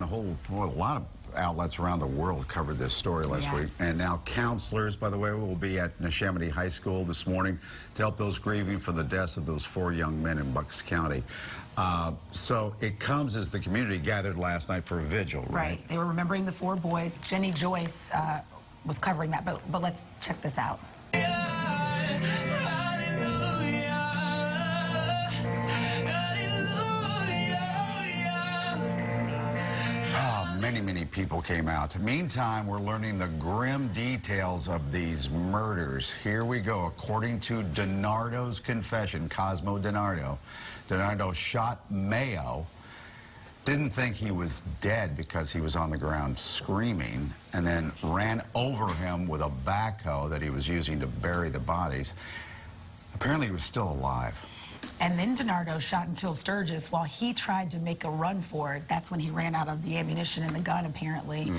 A lot of outlets around the world covered this story last week. And now counselors, by the way, will be at Neshaminy High School this morning to help those grieving for the deaths of those 4 young men in Bucks County. So it comes as the community gathered last night for a vigil, right? Right. They were remembering the 4 boys. Jenny Joyce was covering that, but let's check this out. Many people came out. Meantime, we're learning the grim details of these murders. Here we go. According to DiNardo's confession, Cosmo DiNardo, DiNardo shot Mayo, didn't think he was dead because he was on the ground screaming, and then ran over him with a backhoe that he was using to bury the bodies. Apparently, he was still alive. And then DiNardo shot and killed Sturgis while he tried to make a run for it. That's when he ran out of the ammunition and the gun, apparently.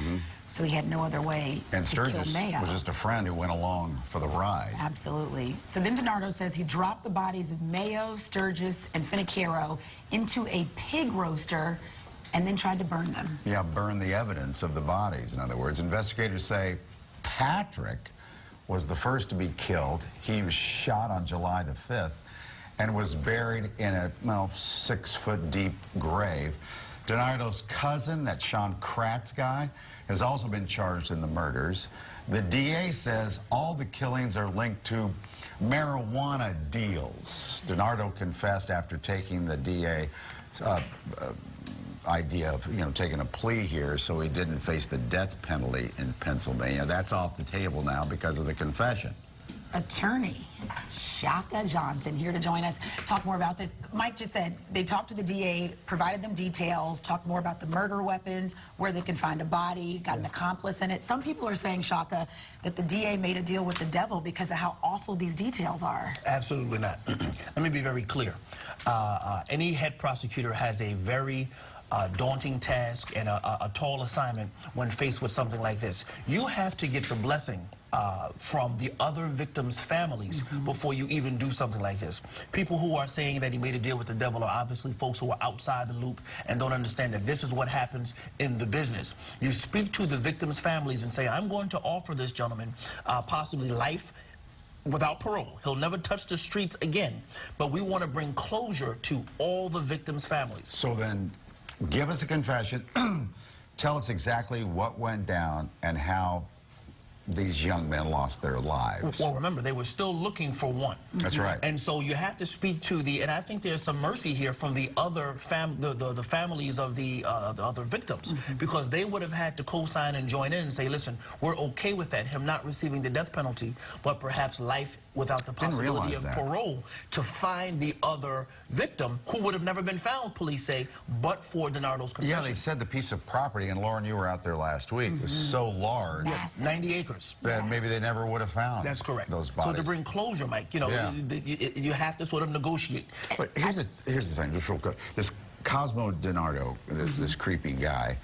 So he had no other way to kill Mayo. Was just a friend who went along for the ride. Absolutely. So then DiNardo says he dropped the bodies of Mayo, Sturgis, and Finocchiaro into a pig roaster and then tried to burn them. Yeah, burn the evidence of the bodies, in other words. Investigators say Patrick was the first to be killed. He was shot on July the 5th. And was buried in a 6-foot deep grave. DiNardo's cousin, that Sean Kratz guy, has also been charged in the murders. The DA says all the killings are linked to marijuana deals. DiNardo confessed after taking the DA idea of, taking a plea here so he didn't face the death penalty in Pennsylvania. That's off the table now because of the confession. Attorney Shaka Johnson here to join us, talk more about this. Mike just said they talked to the DA, provided them details, talked more about the murder weapons, where they can find a body, got an accomplice in it. Some people are saying, Shaka, that the DA made a deal with the devil because of how awful these details are. Absolutely not. Let me be very clear. Any head prosecutor has a very daunting task and a tall assignment when faced with something like this. You have to get the blessing from the other victims' families before you even do something like this. People who are saying that he made a deal with the devil are obviously folks who are outside the loop and don't understand that this is what happens in the business. You speak to the victims' families and say, I'm going to offer this gentleman possibly life without parole. He'll never touch the streets again. But we want to bring closure to all the victims' families. So then, give us a confession. Tell us exactly what went down and how these young men lost their lives. Well, remember, they were still looking for one. That's right. And so you have to speak to and I think there's some mercy here from the other the families of the other victims, because they would have had to co-sign and join in and say, listen, we're okay with that, him not receiving the death penalty, but perhaps life without the possibility of parole, to find the other victim who would have never been found, police say, but for DiNardo's confession. Yeah, they said the piece of property, and Lauren, you were out there last week, was so large. 90 acres. That maybe they never would have found. That's correct. Those bodies. So to bring closure, Mike, you have to sort of negotiate. But here's the thing, just real quick. This Cosmo DiNardo, this creepy guy,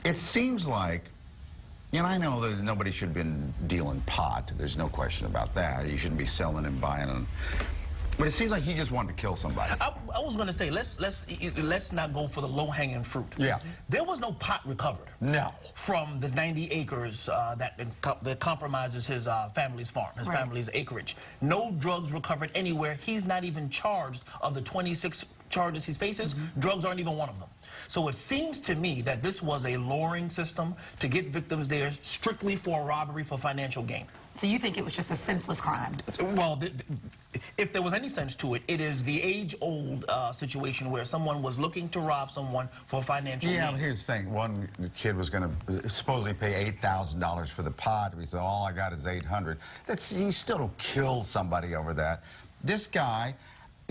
it seems like, I know that nobody should have been dealing pot. There's no question about that. You shouldn't be selling and buying them. But it seems like he just wanted to kill somebody. I was going to say, let's not go for the low-hanging fruit. Yeah. There was no pot recovered. No. From the 90 acres that compromises his family's farm, his family's acreage. No drugs recovered anywhere. He's not even charged of the 26 charges he faces. Drugs aren't even one of them. So it seems to me that this was a luring system to get victims there strictly for a robbery for financial gain. So you think it was just a senseless crime? Well, if there was any sense to it, it is the age-old situation where someone was looking to rob someone for financial gain. Yeah, but here's the thing. One kid was going to supposedly pay $8,000 for the pot. He said, all I got is $800. You still don't kill somebody over that. This guy,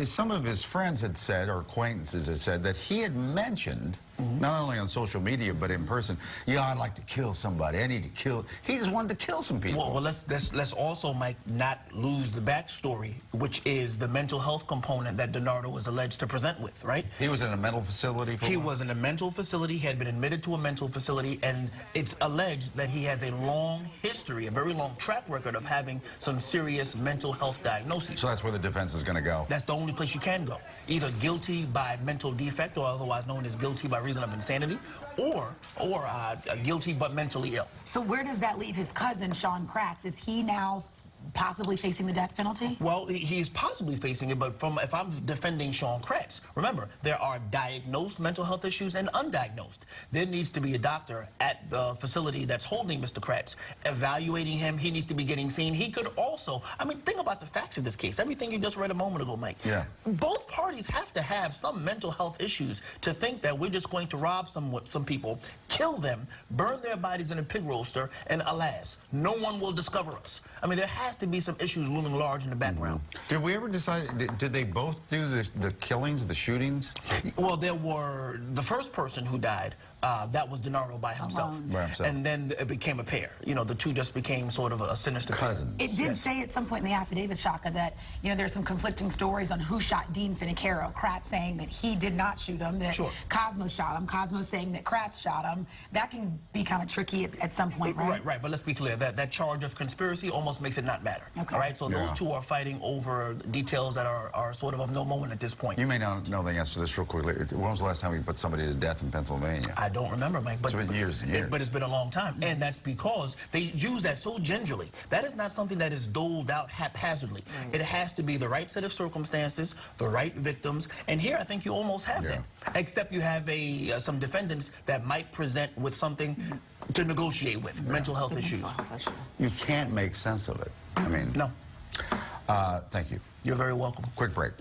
some of his friends had said, or acquaintances had said, that he had mentioned, not only on social media, but in person, I'd like to kill somebody. I need to kill. He just wanted to kill some people. Well, let's also, Mike, not lose the backstory, which is the mental health component that DiNardo was alleged to present with, right? He was in a mental facility? He was in a mental facility. He had been admitted to a mental facility, and it's alleged that he has a long history, a very long track record of having some serious mental health diagnoses. So that's where the defense is going to go? That's the only place you can go. Either guilty by mental defect or otherwise known as guilty by reason of insanity, or guilty but mentally ill. So where does that leave his cousin, Sean Kratz? Is he now possibly facing the death penalty? Well, he's possibly facing it, but if I'm defending Sean Kratz, remember, there are diagnosed mental health issues and undiagnosed. There needs to be a doctor at the facility that's holding Mr. Kratz, evaluating him. He needs to be getting seen. He could also, I mean, think about the facts of this case. Everything you just read a moment ago, Mike. Yeah. Both parties have to have some mental health issues to think that we're just going to rob some people, kill them, burn their bodies in a pig roaster, and alas, no one will discover us. I mean, there has to be some issues looming large in the background. Did we ever decide, did they both do the killings, the shootings? Well, there were, the first person who died, that was DiNardo by himself. By himself. And then it became a pair. You know, the two just became sort of a sinister Cousins. It did say at some point in the affidavit, Shaka, that, you know, there's some conflicting stories on who shot Dean Finicaro. Kratz saying that he did not shoot him, that Cosmo shot him. Cosmo saying that Kratz shot him. That can be kind of tricky at some point, right? Right, but let's be clear. That charge of conspiracy almost makes it not matter. Okay. All right, so those two are fighting over details that are sort of no moment at this point. You may not know the answer to this real quickly. When was the last time we put somebody to death in Pennsylvania? I don't remember, Mike. But it's been years and years. But it's been a long time, and that's because they use that so gingerly. That is not something that is doled out haphazardly. It has to be the right set of circumstances, the right victims, and here I think you almost have them. Except you have some defendants that might present with something to negotiate with, mental health issues. You can't make sense of it. I mean... No. Thank you. You're very welcome. Quick break.